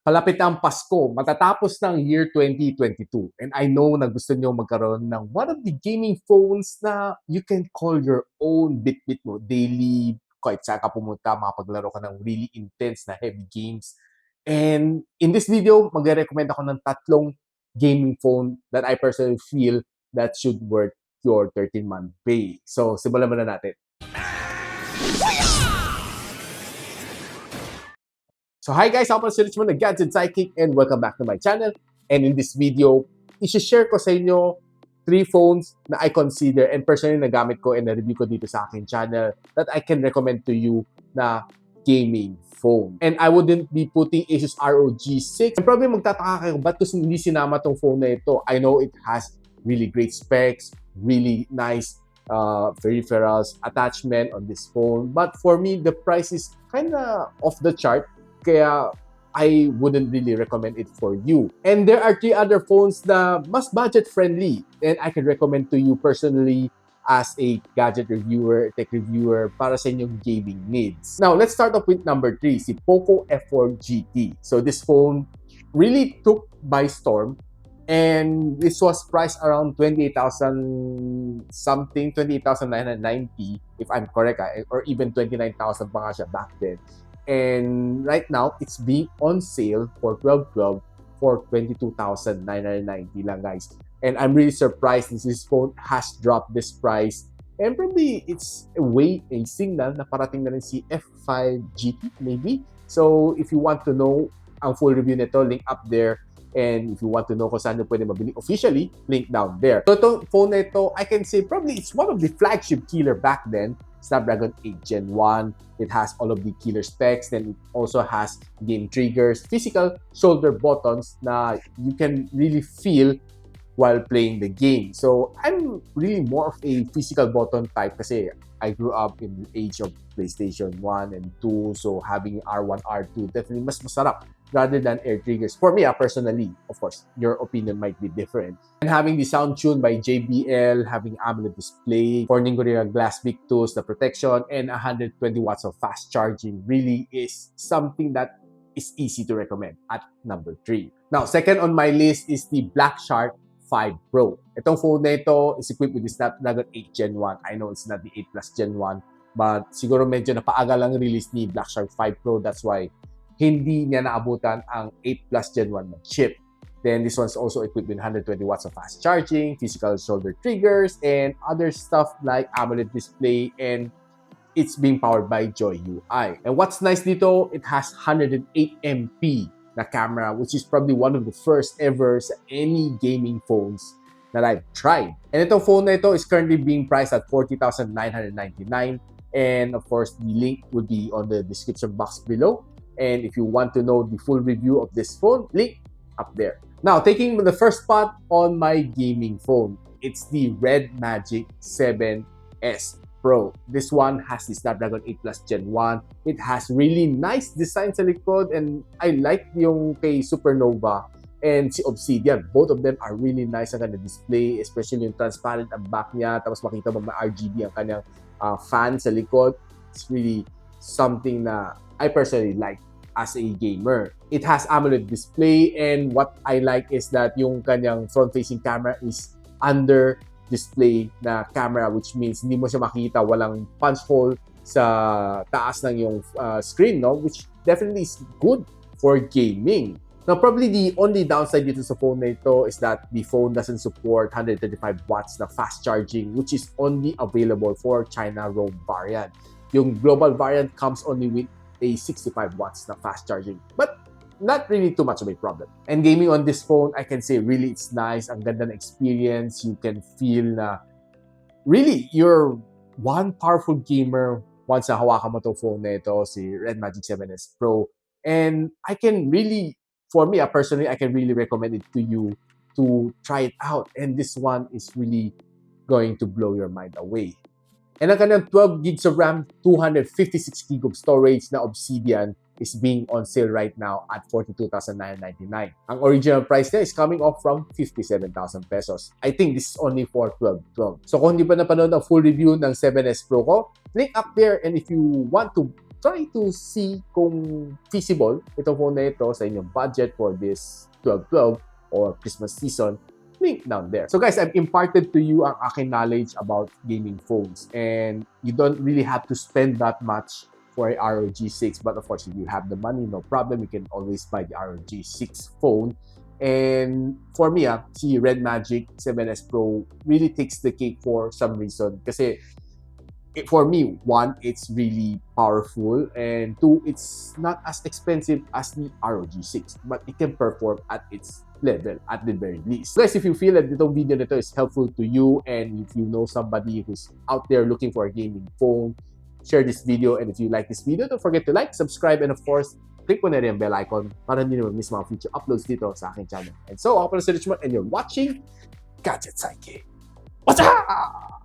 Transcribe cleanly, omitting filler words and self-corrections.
Palapit na ang Pasko, matatapos ng year 2022. And I know na gusto nyo magkaroon ng one of the gaming phones na you can call your own bit-bit mo daily, kahit saan ka pumunta, makapaglaro ka ng really intense na heavy games. And in this video, magre-recommend ako ng tatlong gaming phone that I personally feel that should worth your 13-month pay. So, simulan muna natin. So hi guys, ako pala si Richmond, the Gadget Sidekick, and welcome back to my channel. And in this video, isi-share ko sa inyo 3 phones na I consider and personally nagamit ko and na-review ko dito sa aking channel that I can recommend to you na gaming phone. And I wouldn't be putting Asus ROG 6. And probably magtataka kayo, ba't kasi hindi sinama tong phone na ito? I know it has really great specs, really nice peripherals, attachment on this phone. But for me, the price is kind of off the chart. Kaya I wouldn't really recommend it for you. And there are 3 other phones na mas budget-friendly and I can recommend to you personally as a gadget reviewer, tech reviewer para sa inyong gaming needs. Now, let's start off with number 3, si Poco F4 GT. So this phone really took by storm and this was priced around 28,000 something, 28,990 if I'm correct, or even 29,000 pa nga siya back then. And right now, it's being on sale for 12/12 for 22,990 lang, guys. And I'm really surprised this phone has dropped this price. And probably it's a signal na parating na rin si F5 GT maybe. So if you want to know ang full review nito, link up there. And if you want to know kung saan nyo pwede mabili officially, link down there. So itong phone na ito, I can say probably it's one of the flagship killer back then. Snapdragon 8 Gen 1. It has all of the killer specs. Then it also has game triggers, physical shoulder buttons na you can really feel while playing the game. So I'm really more of a physical button type kasi I grew up in the age of PlayStation 1 and 2. So having R1, R2 definitely mas masarap rather than air triggers. For me, personally, of course, your opinion might be different. And having the sound tune by JBL, having AMOLED display, Corning Gorilla Glass Victus, the protection, and 120 watts of fast charging really is something that is easy to recommend at number 3. Now, second on my list is the Black Shark 5 Pro. Itong phone na ito is equipped with the Snapdragon 8 Gen 1. I know it's not the 8 Plus Gen 1, but siguro medyo napaaga lang release ni Black Shark 5 Pro. That's why hindi niya naabutan ang 8 Plus Gen 1 na chip. Then this one's also equipped with 120 watts of fast charging, physical shoulder triggers, and other stuff like AMOLED display, and it's being powered by Joy UI. And what's nice dito, it has 108 MP na camera, which is probably one of the first ever sa any gaming phones that I've tried. And itong phone na ito is currently being priced at 40,999. And of course, the link will be on the description box below. And if you want to know the full review of this phone, link up there. Now, taking the first spot on my gaming phone, it's the Red Magic 7S Pro. This one has the Snapdragon 8 Plus Gen 1. It has really nice design sa likod and I like yung kay Supernova and si Obsidian. Both of them are really nice ang kanyang display, especially yung transparent ang back niya, tapos makita mo RGB ang kanyang fan sa likod. It's really something na I personally like as a gamer. It has AMOLED display and what I like is that yung kanyang front-facing camera is under display na camera, which means hindi mo siya makita, walang punch hole sa taas ng yung screen, no? Which definitely is good for gaming. Now, probably the only downside dito sa phone na ito is that the phone doesn't support 135 watts na fast charging, which is only available for China ROM variant. Yung global variant comes only with a 65 watts na fast charging. But not really too much of a problem. And gaming on this phone, I can say really it's nice. Ang ganda ng experience. You can feel na really you're one powerful gamer once na hawakan mo itong phone na ito, si Red Magic 7S Pro. And I can really, for me personally, I can really recommend it to you to try it out. And this one is really going to blow your mind away. And ang kanyang 12 gigs of RAM, 256 gig of storage na Obsidian is being on sale right now at 42,999. Ang original price niya is coming off from 57,000 pesos. I think this is only for 12/12. So kung hindi pa napanood ang full review ng 7S Pro ko, link up there. And if you want to try to see kung feasible itong phone na ito sa inyong budget for this 12/12 or Christmas season. Link down there. So guys, I've imparted to you ang aking knowledge about gaming phones, and you don't really have to spend that much for a ROG 6, but of course, if you have the money, no problem, you can always buy the ROG 6 phone. And for me, si Red Magic 7S Pro really takes the cake for some reason. Kasi for me, one, it's really powerful, and two, it's not as expensive as the ROG 6, but it can perform at its level at the very least. Guys, if you feel that itong video nito is helpful to you, and if you know somebody who's out there looking for a gaming phone, share this video. And if you like this video, don't forget to like, subscribe, and of course, click mo na rin ang bell icon para hindi naman miss mga future uploads dito sa aking channel. And so, ako pala si Richmond, and you're watching Gadget Sidekick. What's up?